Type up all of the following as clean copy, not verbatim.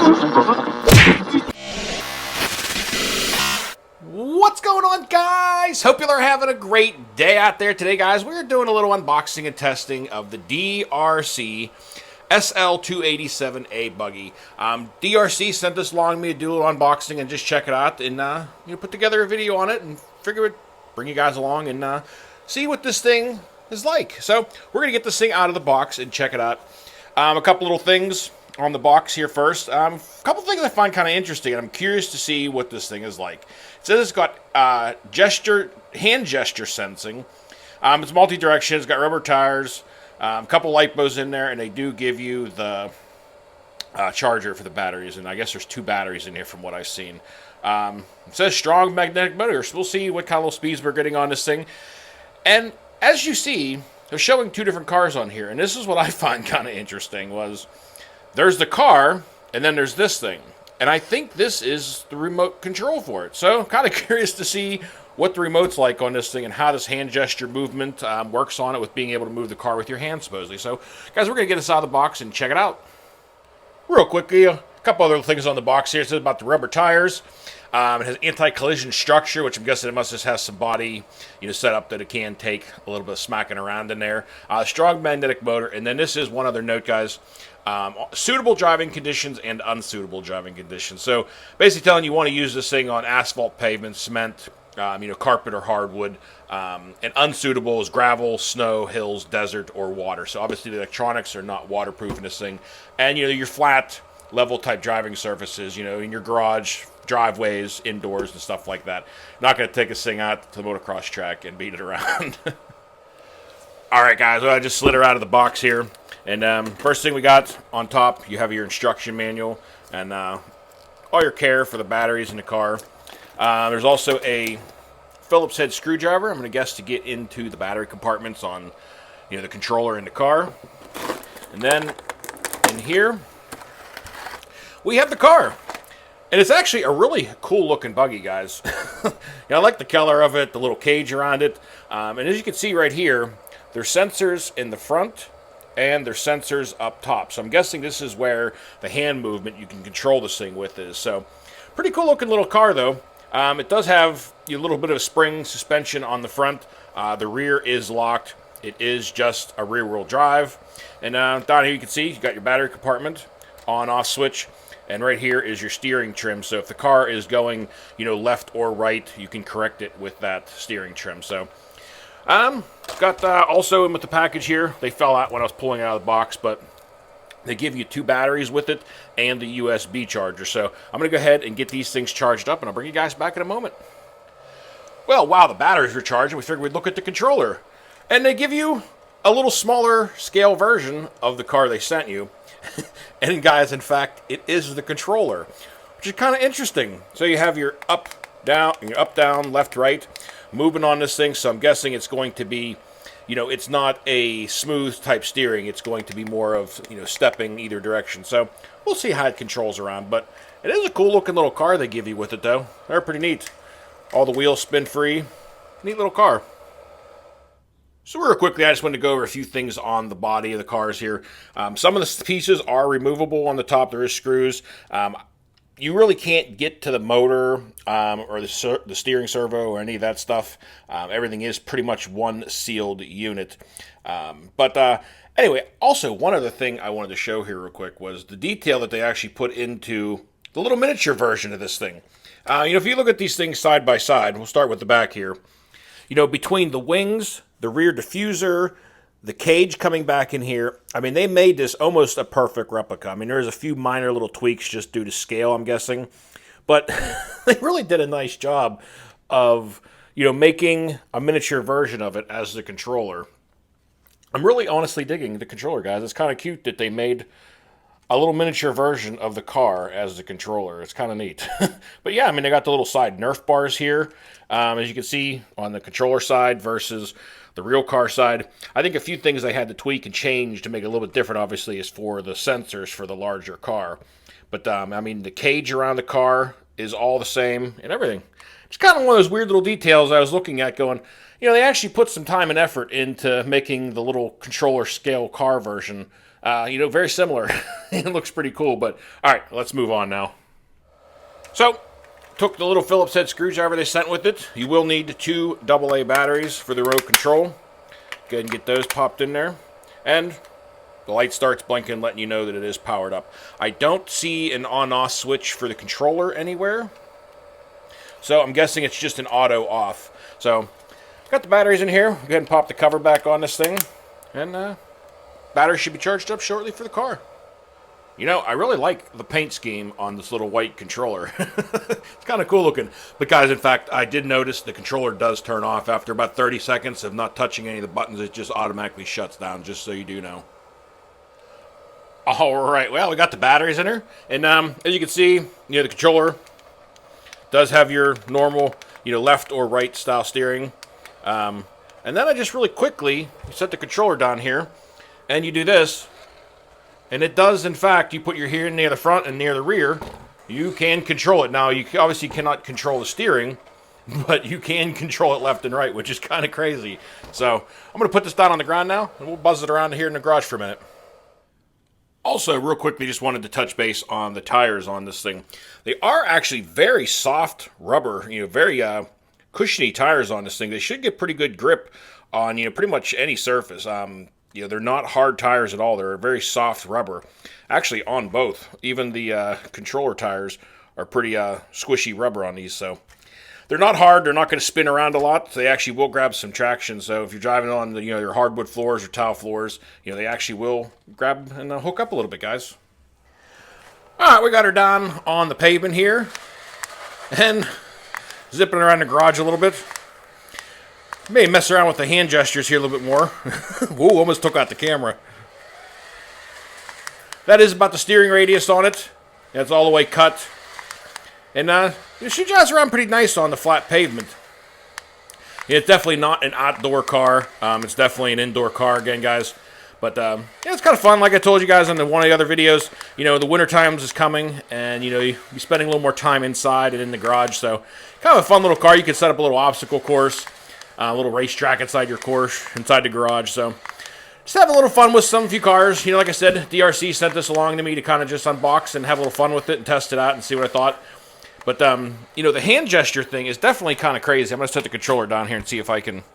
What's going on, guys? Hope you're having a great day out there today, guys. We're doing a little unboxing and testing of the DeeRC SL-287A buggy. DeeRC sent this along to me to do a little unboxing and just check it out and put together a video on it and figure it bring you guys along and see what this thing is like. So we're gonna get this thing out of the box and check it out. A couple little things on the box here first. A couple things I find kind of interesting, and I'm curious to see what this thing is like. It says it's got hand gesture sensing. It's multi-direction. It's got rubber tires, a couple LiPos in there, and they do give you the charger for the batteries. And I guess there's 2 batteries in here from what I've seen. It says strong magnetic motor, so we'll see what kind of little speeds we're getting on this thing. And as you see, they're showing 2 different cars on here, and this is what I find kind of interesting was there's the car, and then there's this thing. And I think this is the remote control for it. So I'm kind of curious to see what the remote's like on this thing and how this hand gesture movement works on it with being able to move the car with your hand, supposedly. So, guys, we're going to get this out of the box and check it out. Real quickly, a couple other things on the box here. It says about the rubber tires. It has anti-collision structure, which I'm guessing it must just have some body, set up that it can take a little bit of smacking around in there. Strong magnetic motor, and then this is one other note, guys. Suitable driving conditions and unsuitable driving conditions. So basically telling you want to use this thing on asphalt, pavement, cement, carpet or hardwood. And unsuitable is gravel, snow, hills, desert, or water. So obviously the electronics are not waterproof in this thing. And your flat level type driving surfaces, in your garage, driveways, indoors, and stuff like that. Not going to take this thing out to the motocross track and beat it around. All right, guys, well, I just slid her out of the box here. And first thing we got on top, you have your instruction manual and all your care for the batteries in the car. There's also a Phillips head screwdriver, I'm going to guess, to get into the battery compartments on the controller in the car. And then in here, we have the car. And it's actually a really cool looking buggy, guys. I like the color of it, the little cage around it. And as you can see right here, there's sensors in the front and there's sensors up top. So I'm guessing this is where the hand movement you can control this thing with is. So pretty cool looking little car though. It does have a little bit of a spring suspension on the front. The rear is locked. It is just a rear wheel drive. And down here you can see you got your battery compartment, on off switch. And right here is your steering trim. So if the car is going, left or right, you can correct it with that steering trim. So, got also in with the package here. They fell out when I was pulling it out of the box, but they give you 2 batteries with it and the USB charger. So I'm going to go ahead and get these things charged up, and I'll bring you guys back in a moment. Well, while the batteries were charging, we figured we'd look at the controller. And they give you a little smaller scale version of the car they sent you. And guys, in fact, it is the controller, which is kind of interesting. So you have your up, down, left, right, moving on this thing. So I'm guessing it's going to be, it's not a smooth type steering. It's going to be more of, stepping either direction. So we'll see how it controls around. But it is a cool looking little car they give you with it, though. They're pretty neat. All the wheels spin free. Neat little car. So real quickly, I just wanted to go over a few things on the body of the cars here. Some of the pieces are removable on the top. There is screws. You really can't get to the motor or the steering servo or any of that stuff. Everything is pretty much one sealed unit. Anyway, also one other thing I wanted to show here real quick was the detail that they actually put into the little miniature version of this thing. If you look at these things side by side, we'll start with the back here. Between the wings, the rear diffuser, the cage coming back in here, they made this almost a perfect replica. There's a few minor little tweaks just due to scale, I'm guessing. But they really did a nice job of, making a miniature version of it as the controller. I'm really honestly digging the controller, guys. It's kind of cute that they made a little miniature version of the car as the controller. It's kind of neat. But yeah, they got the little side Nerf bars here, as you can see on the controller side versus the real car side. I think a few things they had to tweak and change to make it a little bit different, obviously, is for the sensors for the larger car. But, the cage around the car is all the same and everything. It's kind of one of those weird little details I was looking at going, they actually put some time and effort into making the little controller scale car version Very similar. It looks pretty cool, but all right, let's move on now. So, took the little Phillips head screwdriver they sent with it. You will need 2 AA batteries for the remote control. Go ahead and get those popped in there. And the light starts blinking, letting you know that it is powered up. I don't see an on-off switch for the controller anywhere, so I'm guessing it's just an auto off. So, got the batteries in here. Go ahead and pop the cover back on this thing, and battery should be charged up shortly for the car. I really like the paint scheme on this little white controller. It's kind of cool looking. But guys, in fact, I did notice the controller does turn off after about 30 seconds of not touching any of the buttons. It just automatically shuts down, just so you do know. All right, well, we got the batteries in here. And as you can see, the controller does have your normal, left or right style steering. And then I just really quickly set the controller down here, and you do this. And it does, in fact, you put your here near the front and near the rear, you can control it. Now, you obviously cannot control the steering, but you can control it left and right, which is kind of crazy. So, I'm going to put this down on the ground now, and we'll buzz it around here in the garage for a minute. Also, real quickly, just wanted to touch base on the tires on this thing. They are actually very soft rubber, very cushiony tires on this thing. They should get pretty good grip on, pretty much any surface. They're not hard tires at all. They're a very soft rubber. Actually, on both. Even the controller tires are pretty squishy rubber on these. So they're not hard. They're not going to spin around a lot. They actually will grab some traction. So if you're driving on your hardwood floors or tile floors, they actually will grab and hook up a little bit, guys. All right, we got her down on the pavement here. And zipping around the garage a little bit. May mess around with the hand gestures here a little bit more. Whoa, almost took out the camera. That is about the steering radius on it. It's all the way cut. And she drives around pretty nice on the flat pavement. It's definitely not an outdoor car. It's definitely an indoor car again, guys. But it's kind of fun. Like I told you guys in one of the other videos, the winter times is coming, and you'll be spending a little more time inside and in the garage. So kind of a fun little car. You can set up a little obstacle course. A little racetrack inside your course, inside the garage. So just have a little fun with some few cars. Like I said, DeeRC sent this along to me to kind of just unbox and have a little fun with it and test it out and see what I thought. But, the hand gesture thing is definitely kind of crazy. I'm going to set the controller down here and see if I can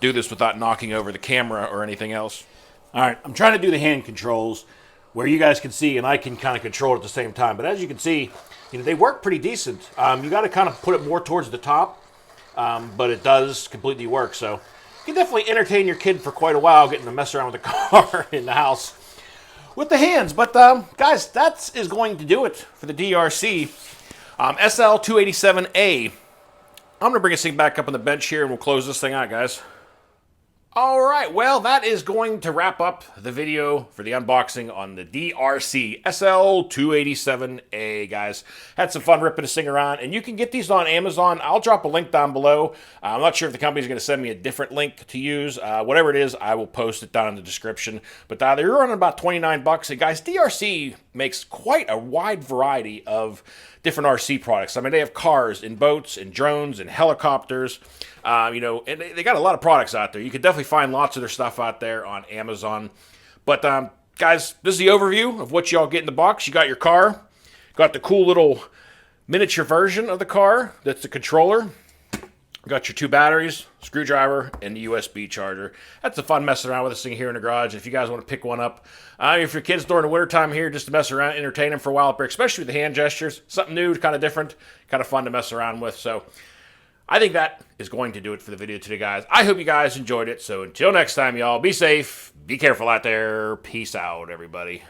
do this without knocking over the camera or anything else. All right, I'm trying to do the hand controls where you guys can see and I can kind of control it at the same time. But as you can see, they work pretty decent. You got to kind of put it more towards the top. But it does completely work, so you can definitely entertain your kid for quite a while getting to mess around with the car in the house with the hands. But, guys, that is going to do it for the DeeRC SL-287A. I'm going to bring this thing back up on the bench here, and we'll close this thing out, guys. All right, well, that is going to wrap up the video for the unboxing on the DeeRC SL-287A, guys. Had some fun ripping this thing around, and you can get these on Amazon. I'll drop a link down below. I'm not sure if the company's going to send me a different link to use. Whatever it is, I will post it down in the description. But they're running about $29. And guys, DeeRC makes quite a wide variety of different RC products. I mean, they have cars and boats and drones and helicopters. And they got a lot of products out there. You can definitely find lots of their stuff out there on Amazon. But, guys, this is the overview of what y'all get in the box. You got your car. Got the cool little miniature version of the car. That's the controller. Got your 2 batteries, screwdriver, and the USB charger. That's a fun messing around with this thing here in the garage. If you guys want to pick one up, if your kids during the wintertime here, just to mess around, entertain them for a while up there, especially with the hand gestures, something new, kind of different, kind of fun to mess around with. So I think that is going to do it for the video today, guys. I hope you guys enjoyed it. So until next time, y'all, be safe, be careful out there. Peace out, everybody.